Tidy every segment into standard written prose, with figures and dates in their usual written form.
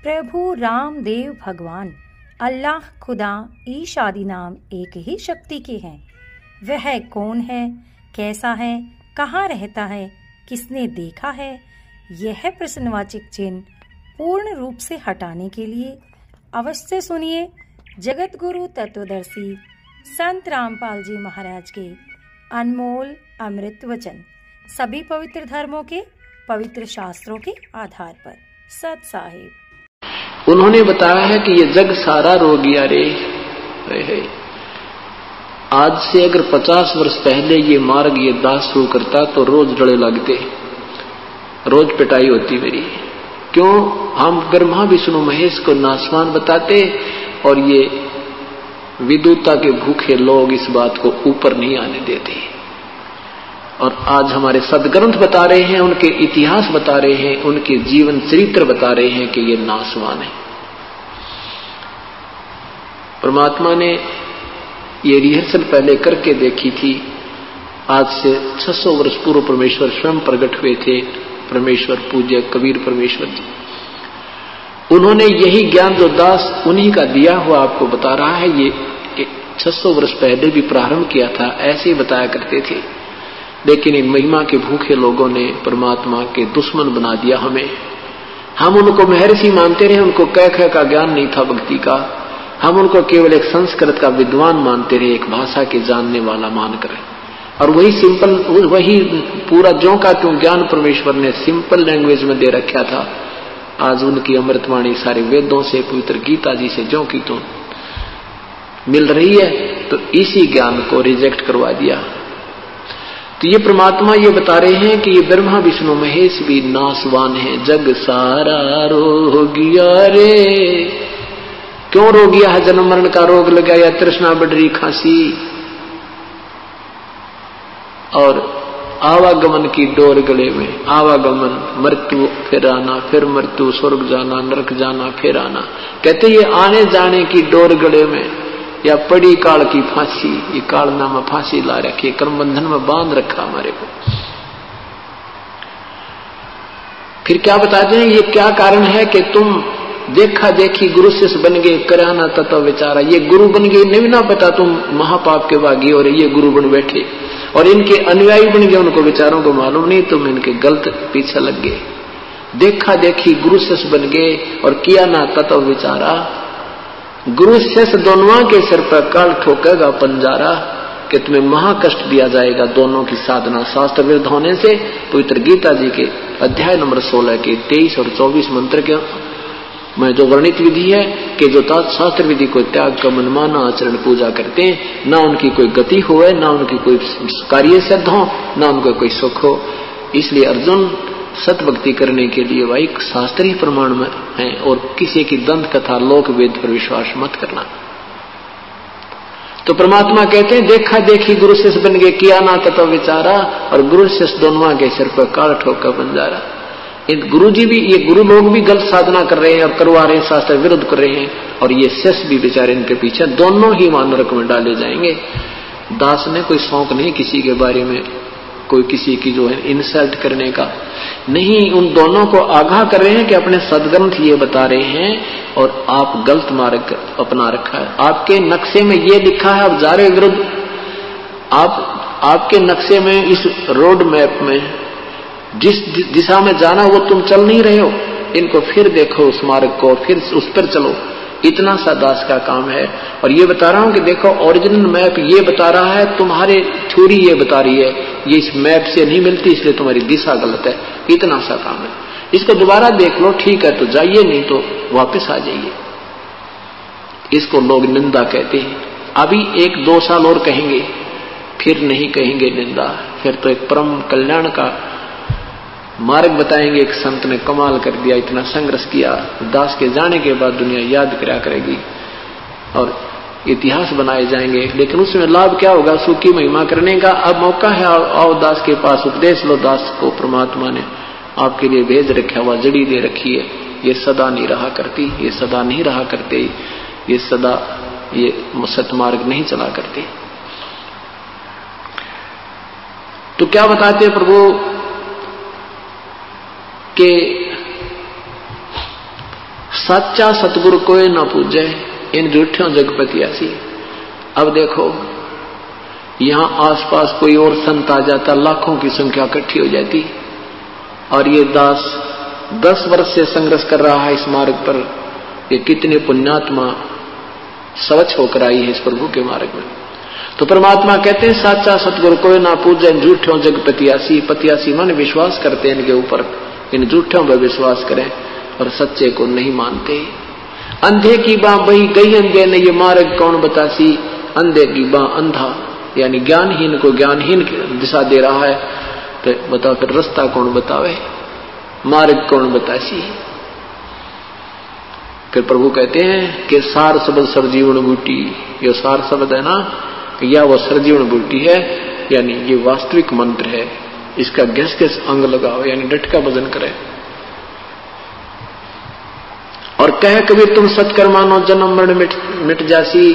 प्रभु रामदेव भगवान अल्लाह खुदा ईश आदि नाम एक ही शक्ति के हैं। वह कौन है, कैसा है, कहाँ रहता है, किसने देखा है, यह प्रश्नवाचक चिन्ह पूर्ण रूप से हटाने के लिए अवश्य सुनिए जगत गुरु तत्वदर्शी संत रामपाल जी महाराज के अनमोल अमृत वचन, सभी पवित्र धर्मों के पवित्र शास्त्रों के आधार पर। सत साहिब उन्होंने बताया है कि ये जग सारा रोगिया रे है। आज से अगर 50 वर्ष पहले ये मार्ग ये दास शुरू करता तो रोज डड़े लगते, रोज पिटाई होती मेरी। क्यों? हम ब्रह्मा विष्णु महेश को नासवान बताते और ये विद्वता के भूखे लोग इस बात को ऊपर नहीं आने देते। और आज हमारे सदग्रंथ बता रहे हैं, उनके इतिहास बता रहे हैं, उनके जीवन चरित्र बता रहे हैं कि ये नासवान है। परमात्मा ने ये रिहर्सल पहले करके देखी थी। आज से 600 वर्ष पूर्व परमेश्वर स्वयं प्रकट हुए थे, परमेश्वर पूज्य कबीर परमेश्वर जी। उन्होंने यही ज्ञान जो दास उन्हीं का दिया हुआ आपको बता रहा है, ये 600 वर्ष पहले भी प्रारंभ किया था, ऐसे ही बताया करते थे। लेकिन इन महिमा के भूखे लोगों ने परमात्मा के दुश्मन बना दिया हमें। हम उनको महर्षि मानते रहे, उनको कह का ज्ञान नहीं था भक्ति का। हम उनको केवल एक संस्कृत का विद्वान मानते रहे, एक भाषा के जानने वाला मानकर। और वही सिंपल, वही पूरा ज्यों का त्यों ज्ञान परमेश्वर ने सिंपल लैंग्वेज में दे रखा था। आज उनकी अमृतवाणी सारे वेदों से, पवित्र गीता जी से ज्यों की त्यों मिल रही है, तो इसी ज्ञान को रिजेक्ट करवा दिया। तो ये परमात्मा ये बता रहे हैं कि ये ब्रह्मा विष्णु महेश भी नासवान है। जग सारा रोगिया रे। क्यों रोगिया है? जन्म मरण का रोग लगा, या तृष्णा बढ़ रही, खांसी और आवागमन की डोर गले में। आवागमन, मृत्यु फिर आना, फिर मृत्यु, स्वर्ग जाना, नरक जाना, फिर आना। कहते ये आने जाने की डोर गले में, या पड़ी काल की फांसी। ये काल नाम फांसी ला रखी, कर्म बंधन में बांध रखा हमारे को। फिर क्या बताते हैं, ये क्या कारण है कि तुम देखा देखी गुरु शिष्य बन गए, कराना तत्व विचारा। ये गुरु बन गए, नहीं ना पता तुम महापाप के भागी, और ये गुरु बन बैठे और इनके अनुयायी बन गए, उनको विचारों को मालूम नहीं, तुम इनके गलत पीछे लग गए। देखा देखी गुरु शिष्य बन गए और किया ना तत्व विचारा। गुरु शिष्य दोनों के सिर पर काल ठोकेगा पंजारा, कि तुम्हें महाकष्ट दिया जाएगा दोनों की साधना शास्त्र विरुद्ध होने से। पवित्र गीता जी के अध्याय नंबर 16 के 23 और 24 मंत्र के में जो वर्णित विधि है कि जो शास्त्र विधि को त्याग का मनमाना आचरण पूजा करते हैं, ना उनकी कोई गति हो, ना उनकी कोई कार्य सिद्ध हो, ना उनको कोई सुख हो। इसलिए अर्जुन सत भक्ति करने के लिए भाई शास्त्रीय प्रमाण में है, और किसी की दंत कथा लोक वेद पर विश्वास मत करना। तो परमात्मा कहते हैं देखा देखी गुरु शिष्य बन गए, किया ना तत्व विचारा, और गुरु शिष्य दोनों के सिर पर काल ठोका बंजारा। इन गुरु जी भी, ये गुरु लोग भी गलत साधना कर रहे हैं और करवा रहे हैं, शास्त्र विरुद्ध कर रहे हैं, और ये शिष्य भी बेचारे इनके पीछे, दोनों ही नरक में डाले जाएंगे। दास ने कोई शौक नहीं किसी के बारे में, कोई किसी की जो है इंसल्ट करने का नहीं। उन दोनों को आगाह कर रहे हैं कि अपने सदग्रंथ ये बता रहे हैं और आप गलत मार्ग अपना रखा है। आपके नक्शे में ये लिखा है, आप जा रहे विरुद्ध। आपके नक्शे में, इस रोड मैप में जिस दिशा में जाना वो तुम चल नहीं रहे हो। इनको फिर देखो उस मार्ग को, फिर उस पर चलो। इतना सा दास का काम है। और ये बता रहा हूं कि देखो ओरिजिनल मैप ये बता रहा है, तुम्हारे थ्योरी ये बता रही है, ये इस मैप से नहीं मिलती, इसलिए तुम्हारी दिशा गलत है। इतना सा काम है। इसको दोबारा देख लो, ठीक है तो जाइए, नहीं तो वापस आ जाइए। इसको लोग निंदा कहते हैं। अभी 1-2 साल और कहेंगे, फिर नहीं कहेंगे निंदा। फिर तो एक परम कल्याण का मार्ग बताएंगे। एक संत ने कमाल कर दिया, इतना संघर्ष किया, दास के जाने के बाद दुनिया याद करा करेगी और इतिहास बनाए जाएंगे। लेकिन उसमें लाभ क्या होगा? सुखी महिमा करने का। अब मौका है, आओ दास के पास, उपदेश लो। दास को परमात्मा ने आपके लिए भेज रखा हुआ, जड़ी दे रखी है। ये सदा नहीं रहा करती, ये सदा नहीं रहा करते, ये सदा ये सतमार्ग नहीं चला करते। तो क्या बताते प्रभु के सच्चा सतगुरु कोई ना पूजे, इन झूठों जगपतियासी। अब देखो यहां आसपास कोई और संत आ जाता, लाखों की संख्या इकट्ठी हो जाती, और ये दास 10 वर्ष से संघर्ष कर रहा है इस मार्ग पर। ये कितने पुण्यात्मा स्वच्छ होकर आई है इस प्रभु के मार्ग में। तो परमात्मा कहते हैं साचा सतगुरु कोई ना पूजे, झूठों जग पतियासी। पतियासी माने विश्वास करते हैं इनके ऊपर, इन झूठों पर विश्वास करें और सच्चे को नहीं मानते। अंधे की बाँ बही गई अंधे ने, ये मार्ग कौन बतासी। अंधे की बाँ अंधा, यानी ज्ञानहीन को ज्ञानहीन दिशा दे रहा है। तो बताओ फिर रास्ता कौन बतावे, मार्ग कौन बतासी। फिर प्रभु कहते हैं कि सार शब्द सरजीवन बूटी, ये सार शब्द है ना, या वो सरजीवन बूटी है, यानी ये वास्तविक मंत्र है। इसका गैस गैस अंग लगाओ, यानी डट का भजन करें। और कह कबीर तुम सत्कर मानो, जन्म मरण मिट जासी।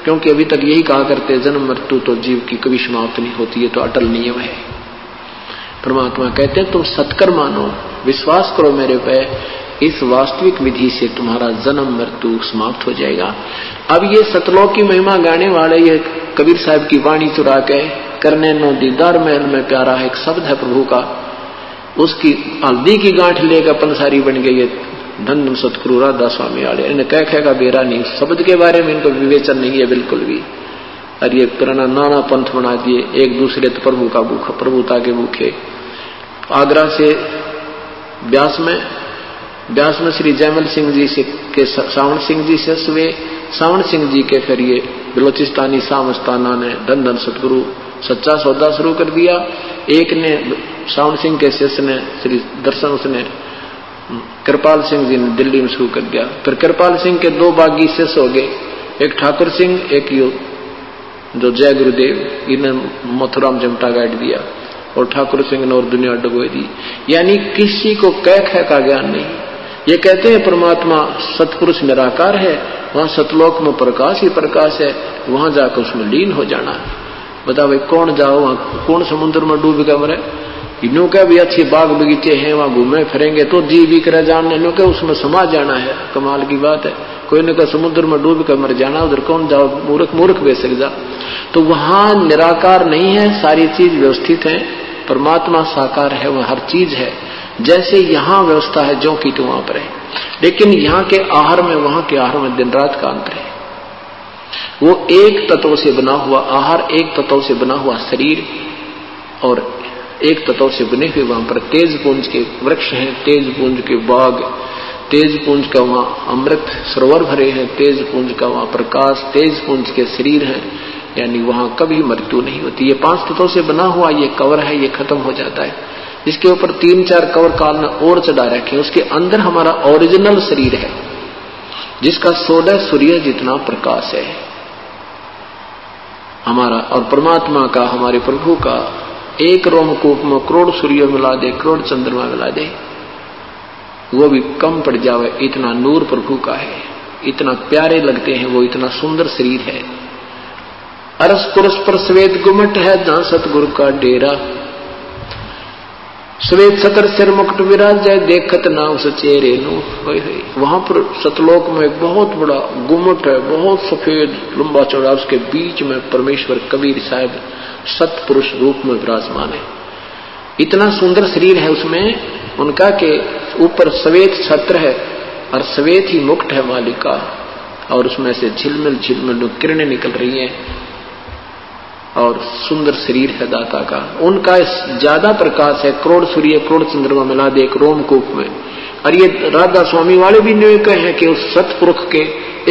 क्योंकि अभी तक यही कहा करते, जन्म मृत्यु तो जीव की कभी समाप्त नहीं होती, है तो अटल नियम है। परमात्मा कहते हैं तुम सत्कर मानो, विश्वास करो मेरे पे, इस वास्तविक विधि से तुम्हारा जन्म मृत्यु समाप्त हो जाएगा। अब ये सतलोक की महिमा गाने वाले ये कबीर साहब की वाणी चुरा के, करने नो दीदार महल में प्यारा एक शब्द है प्रभु का, उसकी हल्दी की गांठ लेकर पंसारी बन गई है धन धन सतगुरु राधा स्वामी वाले। इन्हें कह का बेरा नहीं, शब्द के बारे में इनको विवेचन नहीं है बिल्कुल भी। और ये पुराना नाना पंथ बना दिए, एक दूसरे तो प्रभु का भूखा, प्रभुता के भूखे। आगरा से ब्यास में श्री जयमल सिंह जी से के सावण सिंह जी से हुए, सावण सिंह जी के फिर ये बलोचिस्तानी सामस्ताना ने धन धन सतगुरु सच्चा सौदा शुरू कर दिया। एक ने सावण सिंह के शिष्य ने श्री दर्शन, उसने कृपाल सिंह जी ने दिल्ली में शुरू कर दिया। फिर कृपाल सिंह के 2 बागी शिष्य हो गए, एक ठाकुर सिंह, एक यो जो जय गुरुदेव, इन्हें मथुरा में जमटा गाड़ दिया, और ठाकुर सिंह ने और दुनिया डुबो दी। यानी किसी को कह का ज्ञान नहीं। ये कहते हैं परमात्मा सतपुरुष निराकार है, वहां सतलोक में प्रकाश ही प्रकाश है, वहां जाकर उसमें लीन हो जाना। बताओ भाई कौन जाओ वहां, कौन समुद्र में डूब गया मरे। इन्हों का भी अच्छे बाग बगीचे हैं, वहां घूमे फिरेंगे तो जी भी कर जानने, इन्हों के उसमें समा जाना है। कमाल की बात है, कोई ने कहा समुद्र में डूब कर मर जाना, उधर कौन जाओ, मूर्ख बेसक जा। तो वहां निराकार नहीं है, सारी चीज व्यवस्थित है, परमात्मा साकार है, वह हर चीज है। जैसे यहां व्यवस्था है जो की तो वहां पर है, लेकिन यहाँ के आहार में वहां के आहार में दिन रात का अंतर है। वो एक तत्व से बना हुआ आहार, एक तत्व से बना हुआ शरीर, और एक तत्व से बने हुए वहां पर तेज पुंज के वृक्ष हैं, तेज पुंज के बाग, तेज पुंज का वहां अमृत सरोवर भरे हैं, तेज पुंज का वहां प्रकाश, तेज पुंज के शरीर हैं, यानी वहां कभी मृत्यु नहीं होती। ये 5 तत्वों से बना हुआ ये कवर है, ये खत्म हो जाता है। इसके ऊपर 3-4 कवर काल ने और चढ़ा रखे, उसके अंदर हमारा ओरिजिनल शरीर है, जिसका 16 सूर्य जितना प्रकाश है हमारा। और परमात्मा का, हमारे प्रभु का एक रोमकूप में करोड़ सूर्य मिला दे, करोड़ चंद्रमा मिला दे, वो भी कम पड़ जावे, इतना नूर प्रभु का है, इतना प्यारे लगते हैं वो, इतना सुंदर शरीर है। अरस पुरुष पर श्वेत गुमट है, जहां सतगुरु का डेरा, श्वेत सतर सिर मुकुट विराज जाए, देखत ना उस चेहरे नु। वहां पर सतलोक में एक बहुत बड़ा गुमट है, बहुत सफेद लंबा चौड़ा, उसके बीच में परमेश्वर कबीर साहब सतपुरुष रूप में विराजमान है। इतना सुंदर शरीर है उसमें उनका के ऊपर श्वेत छत्र है और श्वेत ही मुकुट है मालिक का, और उसमें से झिलमिल झिलमिल किरणें निकल रही हैं, और सुंदर शरीर है दाता का। उनका ज्यादा प्रकाश है, करोड़ सूर्य करोड़ चंद्रमा मिला दे एक रोमकूप में। और ये राधा स्वामी वाले भी नहीं कहे हैं कि उस सतपुरुष के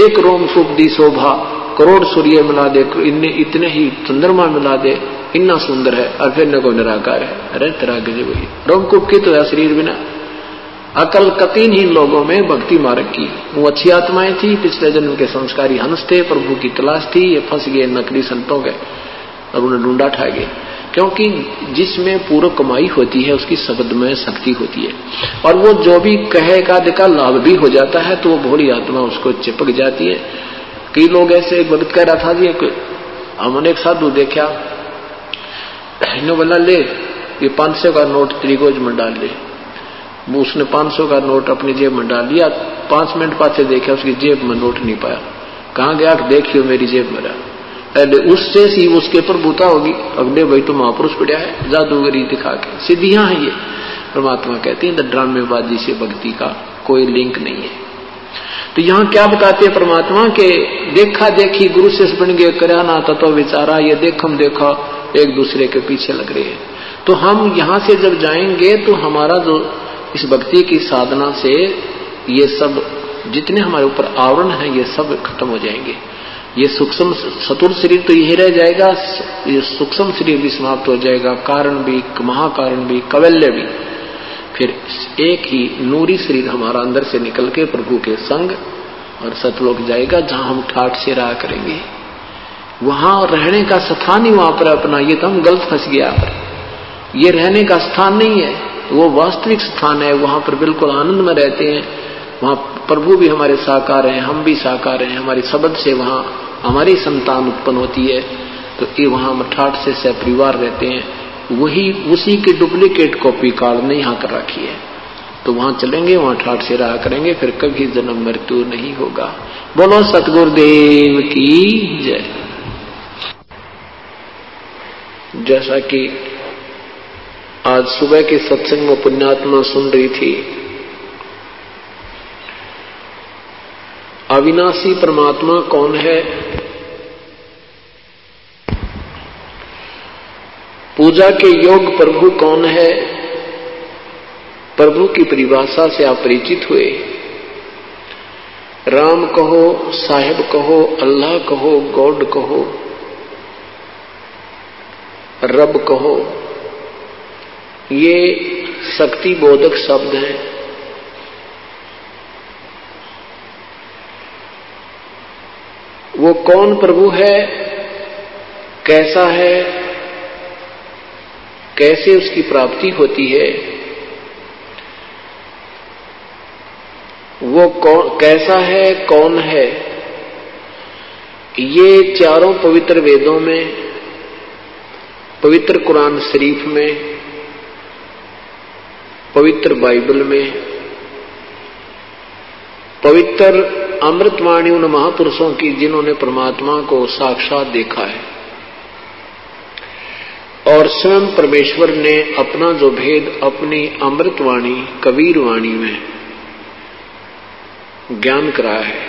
एक रोमकूप दी शोभा, करोड़ सूर्य मिला दे, इतने ही चंद्रमा मिला दे, इतना सुंदर है, और फिर न को निराकार है। अरे तरह के वही रोमकूप की तो है शरीर बिना। अकल कतीन ही लोगों में भक्ति मार्ग की, वो अच्छी आत्माएं थी, पिछले जन्म के संस्कारी हंस थे, प्रभु की तलाश थी, ये फंस गए नकली संतों के और उन्हें ढूंढा ठा गए। क्योंकि जिसमें पूर्ण कमाई होती है उसकी शब्द में शक्ति होती है, और वो जो भी कहेगा देखा लाभ भी हो जाता है, तो वो भोली आत्मा उसको चिपक जाती है। कई लोग ऐसे, एक भक्त कह रहा था जी, हमने एक साधु देखा, बोला ले ये 500 का नोट त्रिगोज में डाल ले, वो उसने 500 का नोट अपनी जेब में डाल लिया। 5 मिनट पाछे देखा उसकी जेब में नोट नहीं पाया। कहाँ गया? देखियो मेरी जेब में रहा। अरे उससे सी उसके पर बूता होगी, अगले भाई तो महापुरुष पड़ा है जादूगरी दिखा के। सिद्धियां हैं ये। परमात्मा कहते हैं ड्रामेबाजी से भक्ति का कोई लिंक नहीं है। तो यहाँ क्या बताते हैं परमात्मा के देखा देखी गुरु शिष्य बन गए, करा ना तत्व विचारा, ये देखम देखा एक दूसरे के पीछे लग रहे हैं। तो हम यहाँ से जब जाएंगे तो हमारा जो इस भक्ति की साधना से ये सब जितने हमारे ऊपर आवरण है ये सब खत्म हो जाएंगे। ये सूक्ष्म सतुर शरीर तो यही रह जाएगा, ये सूक्ष्म शरीर भी समाप्त हो जाएगा, कारण भी, महाकारण भी, कवल्य भी। फिर एक ही नूरी शरीर हमारा अंदर से निकल के प्रभु के संग और सतलोक जाएगा, जहां हम ठाठ से रहा करेंगे। वहां रहने का स्थान ही वहां पर अपना, ये तो हम गलत फंस गया पर ये रहने का स्थान नहीं है, वो वास्तविक स्थान है। वहां पर बिल्कुल आनंद में रहते हैं। वहां प्रभु भी हमारे साकार हैं, हम भी साकार हैं। हमारी शब्द से वहां हमारी संतान उत्पन्न होती है। तो ये वहां हम ठाठ से सपरिवार रहते हैं। वही उसी की डुप्लीकेट कॉपी काल ने यहाँ कर रखी है। तो वहां चलेंगे, वहां ठाठ से रहा करेंगे, फिर कभी जन्म मृत्यु नहीं होगा। बोलो सतगुरुदेव की जय। जैसा कि आज सुबह के सत्संग में पुण्यात्मा सुन रही थी, अविनाशी परमात्मा कौन है? पूजा के योग प्रभु कौन है? प्रभु की परिभाषा से आप परिचित हुए। राम कहो, साहिब कहो, अल्लाह कहो, गॉड कहो, रब कहो, ये शक्ति बोधक शब्द हैं। वो कौन प्रभु है, कैसा है, कैसे उसकी प्राप्ति होती है, वो कैसा है, कौन है, ये चारों पवित्र वेदों में, पवित्र कुरान शरीफ में, पवित्र बाइबल में, पवित्र अमृतवाणी उन महापुरुषों की जिन्होंने परमात्मा को साक्षात देखा है, और स्वयं परमेश्वर ने अपना जो भेद अपनी अमृतवाणी कबीर वाणी में ज्ञान कराया है,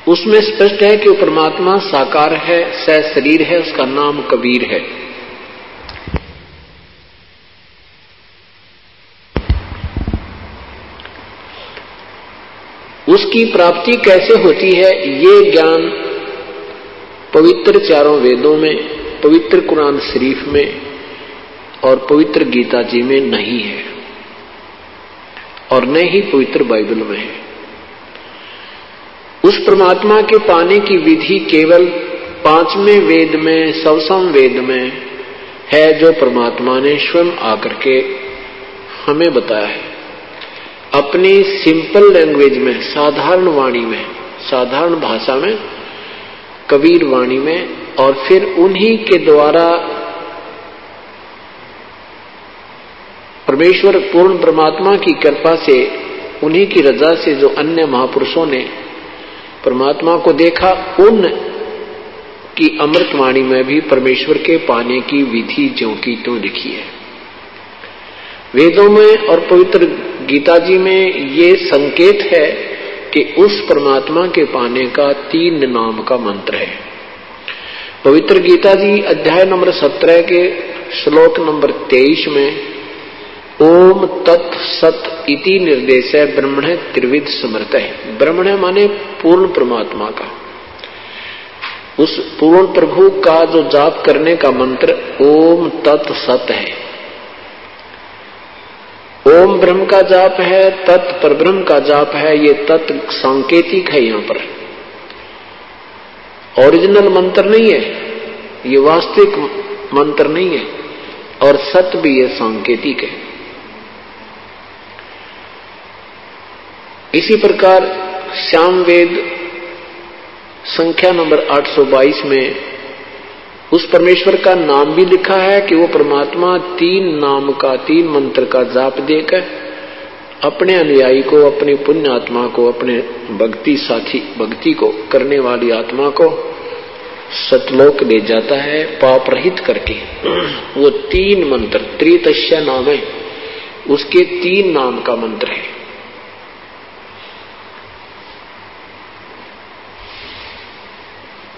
उसमें स्पष्ट है कि वो परमात्मा साकार है, सशरीर है, उसका नाम कबीर है। उसकी प्राप्ति कैसे होती है, ये ज्ञान पवित्र चारों वेदों में, पवित्र कुरान शरीफ में और पवित्र गीता जी में नहीं है, और न ही पवित्र बाइबल में है। उस परमात्मा के पाने की विधि केवल 5वें वेद में, सवसम वेद में है, जो परमात्मा ने स्वयं आकर के हमें बताया है अपनी सिंपल लैंग्वेज में, साधारण वाणी में, साधारण भाषा में, कबीर वाणी में। और फिर उन्हीं के द्वारा परमेश्वर पूर्ण परमात्मा की कृपा से, उन्हीं की रजा से जो अन्य महापुरुषों ने परमात्मा को देखा, उन की अमृतवाणी में भी परमेश्वर के पाने की विधि ज्यों की त्यों लिखी है। वेदों में और पवित्र गीता जी में ये संकेत है कि उस परमात्मा के पाने का 3 नाम का मंत्र है। पवित्र गीता जी अध्याय नंबर 17 के श्लोक नंबर 23 में ओम तत् सत इति निर्देश है ब्रह्मण त्रिविध समर्थ है। ब्रह्मण माने पूर्ण परमात्मा का, उस पूर्ण प्रभु का जो जाप करने का मंत्र ओम तत् सत है। ओम ब्रह्म का जाप है, तत् परब्रह्म का जाप है। ये तत् सांकेतिक है, यहां पर ओरिजिनल मंत्र नहीं है, ये वास्तविक मंत्र नहीं है, और सत भी ये सांकेतिक है। इसी प्रकार श्याम वेद संख्या नंबर 822 में उस परमेश्वर का नाम भी लिखा है कि वो परमात्मा 3 नाम का 3 मंत्र का जाप देकर अपने अनुयायी को, अपनी पुण्य आत्मा को, अपने भक्ति साथी, भक्ति को करने वाली आत्मा को सतलोक ले जाता है पाप रहित करके। वो 3 मंत्र, त्रितस्य नाम है, उसके 3 नाम का मंत्र है।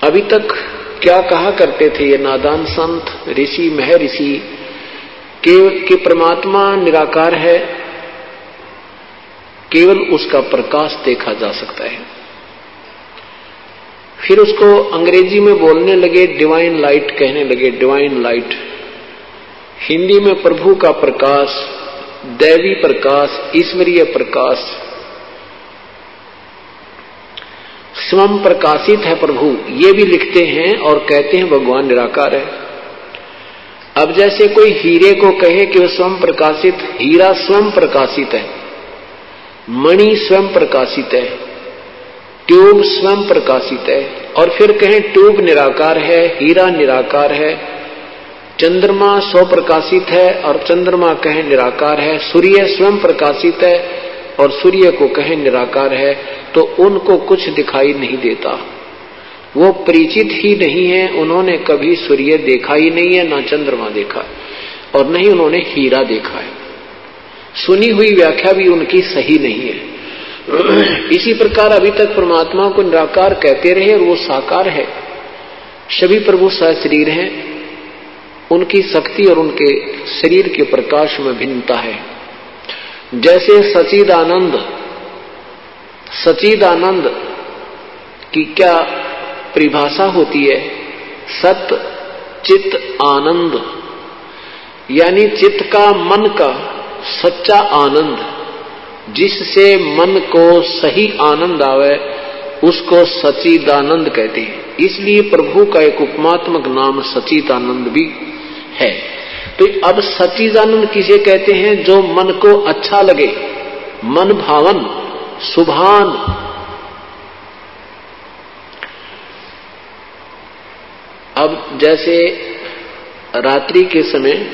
अभी तक क्या कहा करते थे ये नादान संत, ऋषि, महर्षि कि परमात्मा निराकार है, केवल उसका प्रकाश देखा जा सकता है। फिर उसको अंग्रेजी में बोलने लगे, डिवाइन लाइट कहने लगे, डिवाइन लाइट। हिंदी में प्रभु का प्रकाश, दैवी प्रकाश, ईश्वरीय प्रकाश, स्वयं प्रकाशित है प्रभु, ये भी लिखते हैं और कहते हैं भगवान निराकार है। अब जैसे कोई हीरे को कहे कि वह स्वयं प्रकाशित, हीरा स्वयं प्रकाशित है, मणि स्वयं प्रकाशित है, ट्यूब स्वयं प्रकाशित है, और फिर कहें ट्यूब निराकार है, हीरा निराकार है, चंद्रमा स्वप्रकाशित है और चंद्रमा कहें निराकार है, सूर्य स्वयं प्रकाशित है और सूर्य को कहें निराकार है, तो उनको कुछ दिखाई नहीं देता। वो परिचित ही नहीं है, उन्होंने कभी सूर्य देखा ही नहीं है, ना चंद्रमा देखा और नहीं उन्होंने हीरा देखा है। सुनी हुई व्याख्या भी उनकी सही नहीं है। इसी प्रकार अभी तक परमात्मा को निराकार कहते रहे और वो साकार है। सभी प्रभु सहशरीर हैं, उनकी शक्ति और उनके शरीर के प्रकाश में भिन्नता है। जैसे सच्चिदानंद, सच्चिदानंद की क्या परिभाषा होती है? सत चित आनंद, यानी चित्त का, मन का सच्चा आनंद, जिससे मन को सही आनंद आवे उसको सच्चिदानंद कहते हैं। इसलिए प्रभु का एक उपमात्मक नाम सच्चिदानंद भी है। तो अब सच्चिदानंद किसे कहते हैं? जो मन को अच्छा लगे, मन भावन, सुभान। अब जैसे रात्रि के समय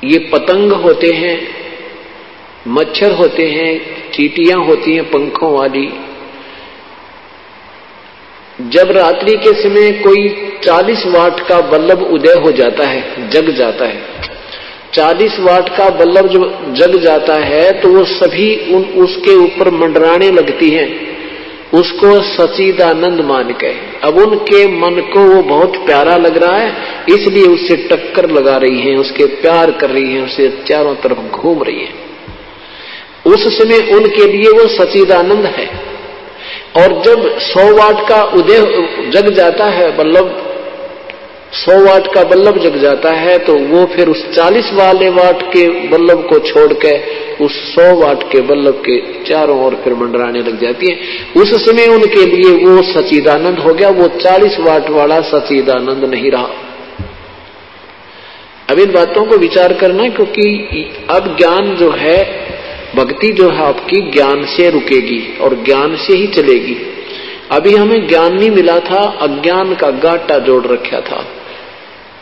ये पतंग होते हैं, मच्छर होते हैं, चींटियां होती हैं पंखों वाली। जब रात्रि के समय कोई 40 वाट का बल्ब उदय हो जाता है, जग जाता है, 40 वाट का बल्ब जब जग जाता है तो वो सभी उसके ऊपर मंडराने लगती हैं, उसको सच्चिदानंद मान के। अब उनके मन को वो बहुत प्यारा लग रहा है, इसलिए उससे टक्कर लगा रही हैं, उसके प्यार कर रही हैं, उसे चारों तरफ घूम रही है। उस समय उनके लिए वो सच्चिदानंद है। और जब 100 वाट का उदय जग जाता है बल्ब, 100 वाट का बल्ब जग जाता है, तो वो फिर उस 40 वाले वाट के बल्ब को छोड़ के उस 100 वाट के बल्ब के चारों ओर फिर मंडराने लग जाती है। उस समय उनके लिए वो सच्चिदानंद हो गया, वो 40 वाट वाला सच्चिदानंद नहीं रहा। अब इन बातों को विचार करना, क्योंकि अब ज्ञान जो है, भक्ति जो है आपकी ज्ञान से रुकेगी और ज्ञान से ही चलेगी। अभी हमें ज्ञान नहीं मिला था, अज्ञान का गाटा जोड़ रखा था।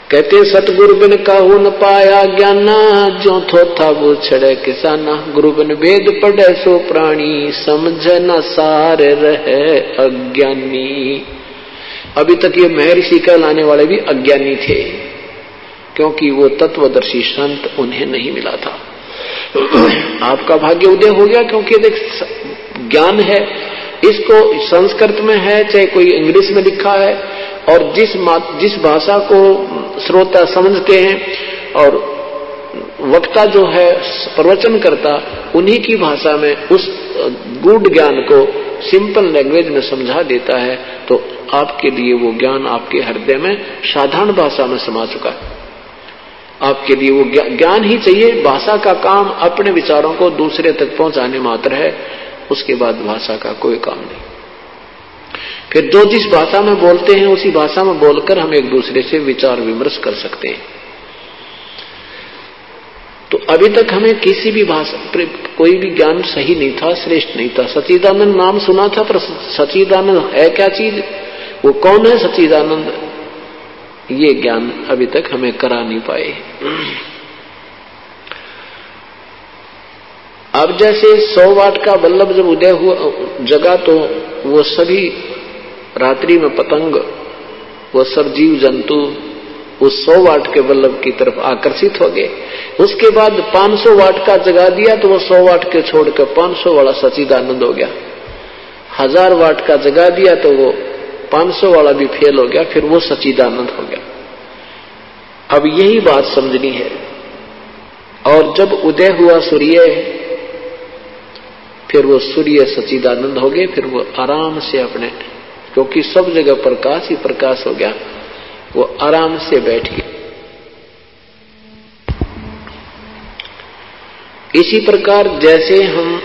कहते सतगुरु बिन काहू न पाया ज्ञाना, जो थो था वो छड़े किसाना। गुरु बिन वेद पढ़े सो प्राणी, समझ न सार रहे अज्ञानी। अभी तक ये महर्षि कहलाने वाले भी अज्ञानी थे, क्योंकि वो तत्वदर्शी संत उन्हें नहीं मिला था। आपका भाग्य उदय हो गया, क्योंकि देख ज्ञान है, इसको संस्कृत में है चाहे कोई इंग्लिश में लिखा है, और जिस भाषा को श्रोता समझते हैं और वक्ता जो है प्रवचन करता, उन्हीं की भाषा में उस गूढ़ ज्ञान को सिंपल लैंग्वेज में समझा देता है, तो आपके लिए वो ज्ञान आपके हृदय में साधारण भाषा में समा चुका है। आपके लिए वो ज्ञान ही चाहिए। भाषा का काम अपने विचारों को दूसरे तक पहुंचाने मात्र है, उसके बाद भाषा का कोई काम नहीं। फिर जो जिस भाषा में बोलते हैं उसी भाषा में बोलकर हम एक दूसरे से विचार विमर्श कर सकते हैं। तो अभी तक हमें किसी भी भाषा कोई भी ज्ञान सही नहीं था, श्रेष्ठ नहीं था। सच्चिदानंद नाम सुना था, पर सच्चिदानंद है क्या चीज? वो कौन है सच्चिदानंद? ये ज्ञान अभी तक हमें करा नहीं पाए। अब जैसे 100 वाट का बल्ब जब उदय हुआ जगा तो वो सभी रात्रि में पतंग, वो सब जीव जंतु उस 100 वाट के बल्ब की तरफ आकर्षित हो गए। उसके बाद 500 वाट का जगा दिया तो वो 100 वाट के छोड़कर 500 वाला सच्चिदानंद हो गया। 1000 वाट का जगा दिया तो वो 500 वाला भी फेल हो गया, फिर वो सच्चिदानंद हो गया। अब यही बात समझनी है। और जब उदय हुआ सूर्य, फिर वो सूर्य सच्चिदानंद हो गए, फिर वो आराम से अपने, क्योंकि सब जगह प्रकाश ही प्रकाश हो गया, वो आराम से बैठ गए। इसी प्रकार जैसे हम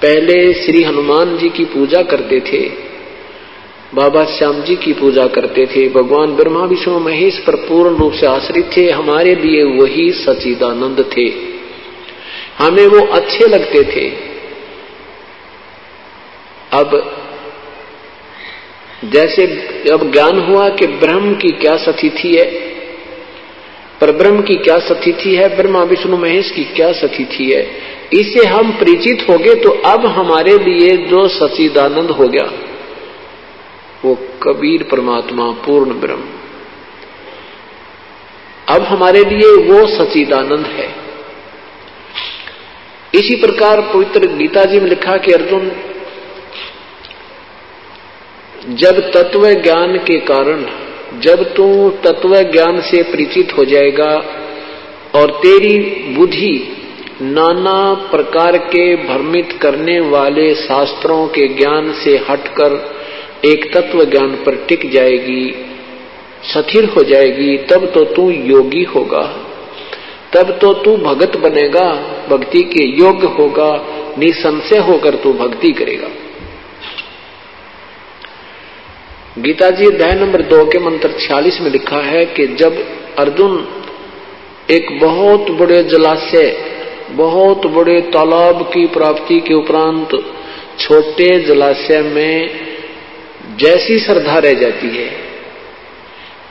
पहले श्री हनुमान जी की पूजा करते थे, बाबा श्याम जी की पूजा करते थे, भगवान ब्रह्मा विष्णु महेश पर पूर्ण रूप से आश्रित थे, हमारे लिए वही सच्चिदानंद थे, हमें वो अच्छे लगते थे। अब जैसे अब ज्ञान हुआ कि ब्रह्म की क्या स्थिति है, पर ब्रह्म की क्या स्थिति है, ब्रह्मा विष्णु महेश की क्या स्थिति है, इससे हम परिचित हो गए। तो अब हमारे लिए जो सच्चिदानंद हो गया वो कबीर परमात्मा पूर्ण ब्रह्म, अब हमारे लिए वो सच्चिदानंद है। इसी प्रकार पवित्र गीता जी में लिखा कि अर्जुन, जब तत्व ज्ञान के कारण, जब तू तत्व ज्ञान से परिचित हो जाएगा और तेरी बुद्धि नाना प्रकार के भ्रमित करने वाले शास्त्रों के ज्ञान से हटकर एक तत्व ज्ञान पर टिक जाएगी, स्थिर हो जाएगी, तब तो तू योगी होगा, तब तो तू भगत बनेगा, भक्ति के योग्य होगा, निसंशय होकर तू भक्ति करेगा। गीता जी अध्याय नंबर 2 के मंत्र 46 में लिखा है कि जब अर्जुन एक बहुत बड़े जलाशय, बहुत बड़े तालाब की प्राप्ति के उपरांत छोटे जलाशय में जैसी श्रद्धा रह जाती है,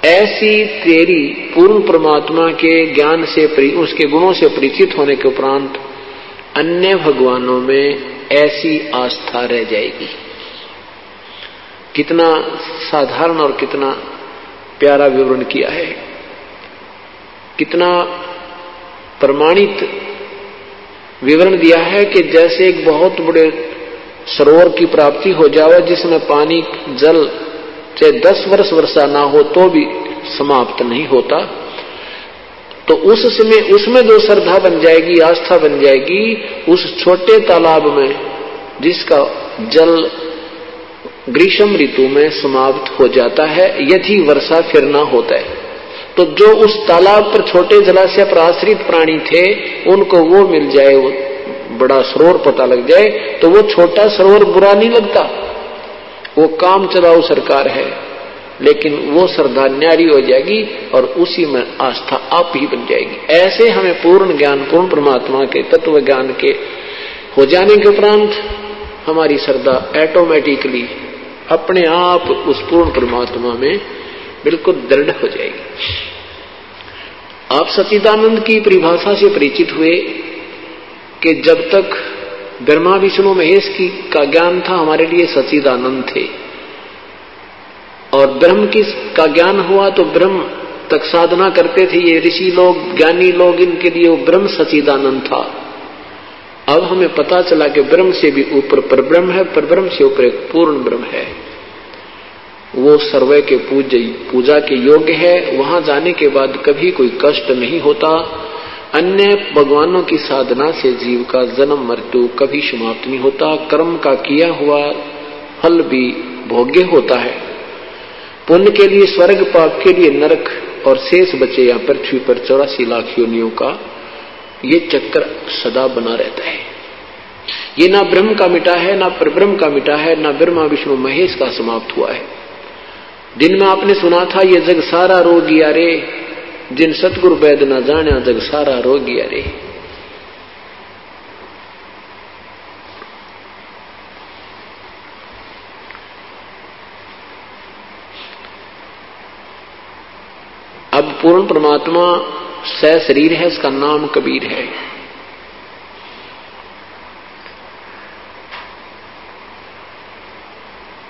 ऐसी तेरी पूर्ण परमात्मा के ज्ञान से, उसके गुणों से परिचित होने के उपरांत अन्य भगवानों में ऐसी आस्था रह जाएगी। कितना साधारण और कितना प्यारा विवरण किया है, कितना प्रमाणित विवरण दिया है कि जैसे एक बहुत बड़े सरोवर की प्राप्ति हो जाए जिसमें पानी जल चाहे 10 वर्ष वर्षा ना हो तो भी समाप्त नहीं होता, तो उस समय उसमें जो श्रद्धा बन जाएगी, आस्था बन जाएगी, उस छोटे तालाब में जिसका जल ग्रीष्म ऋतु में समाप्त हो जाता है यदि वर्षा फिर ना होता है, तो जो उस तालाब पर छोटे जलाशय पर आश्रित प्राणी थे उनको वो मिल जाए, वो बड़ा सरोवर पता लग जाए, तो वो छोटा सरोवर बुरा नहीं लगता, वो काम चलाऊ सरकार है, लेकिन वो श्रद्धा न्यारी हो जाएगी और उसी में आस्था आप ही बन जाएगी। ऐसे हमें पूर्ण ज्ञान, पूर्ण परमात्मा के तत्व ज्ञान के हो जाने के उपरांत हमारी श्रद्धा ऑटोमेटिकली अपने आप उस पूर्ण परमात्मा में बिल्कुल दृढ़ हो जाएगी। आप सच्चिदानंद की परिभाषा से परिचित हुए कि जब तक ब्रह्मा विष्णु महेश की का ज्ञान था हमारे लिए सच्चिदानंद थे, और ब्रह्म की का ज्ञान हुआ तो ब्रह्म तक साधना करते थे ये ऋषि लोग, ज्ञानी लोग, इनके लिए वो ब्रह्म सच्चिदानंद था। अब हमें पता चला कि ब्रह्म से भी ऊपर परब्रह्म है, परब्रह्म से ऊपर एक पूर्ण ब्रह्म है, वो सर्व के पूजा के योग्य है। वहां जाने के बाद कभी कोई कष्ट नहीं होता। अन्य भगवानों की साधना से जीव का जन्म मृत्यु कभी समाप्त नहीं होता। कर्म का किया हुआ फल भी भोग्य होता है। पुण्य के लिए स्वर्ग, पाप के लिए नरक, और शेष बचे या पृथ्वी पर 84 लाख योनियों का ये चक्कर सदा बना रहता है। ये ना ब्रह्म का मिटा है, ना परब्रह्म का मिटा है, ना ब्रह्मा विष्णु महेश का समाप्त हुआ है। दिन में आपने सुना था ये जग सारा रोगिया रे, जिन सतगुरु वैद न जाना जग सारा रोगिया रे। पूर्ण परमात्मा सशरीर है, उसका नाम कबीर है।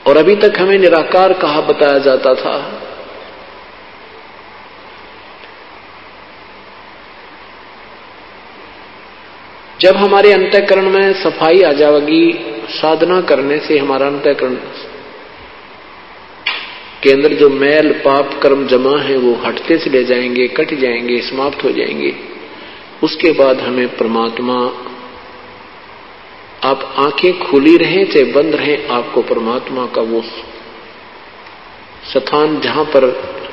और अभी तक हमें निराकार कहा बताया जाता था। जब हमारे अंतःकरण में सफाई आ जाएगी, साधना करने से हमारा अंतःकरण के अंदर जो मैल पाप कर्म जमा है वो हटते चले जाएंगे, कट जाएंगे, समाप्त हो जाएंगे। उसके बाद हमें परमात्मा, आप आंखें खुली रहें चाहे बंद रहें, आपको परमात्मा का वो स्थान जहां पर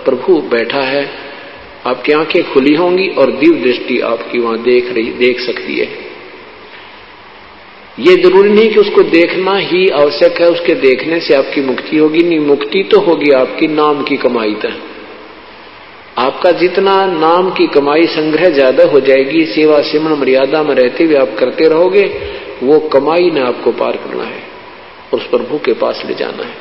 प्रभु बैठा है, आपकी आंखें खुली होंगी और दिव्य दृष्टि आपकी वहां देख सकती है। ये जरूरी नहीं कि उसको देखना ही आवश्यक है, उसके देखने से आपकी मुक्ति होगी, नहीं, मुक्ति तो होगी आपकी नाम की कमाई तक। आपका जितना नाम की कमाई संग्रह ज्यादा हो जाएगी, सेवा सिमरन मर्यादा में रहते हुए आप करते रहोगे, वो कमाई ने आपको पार करना है, उस प्रभु के पास ले जाना है।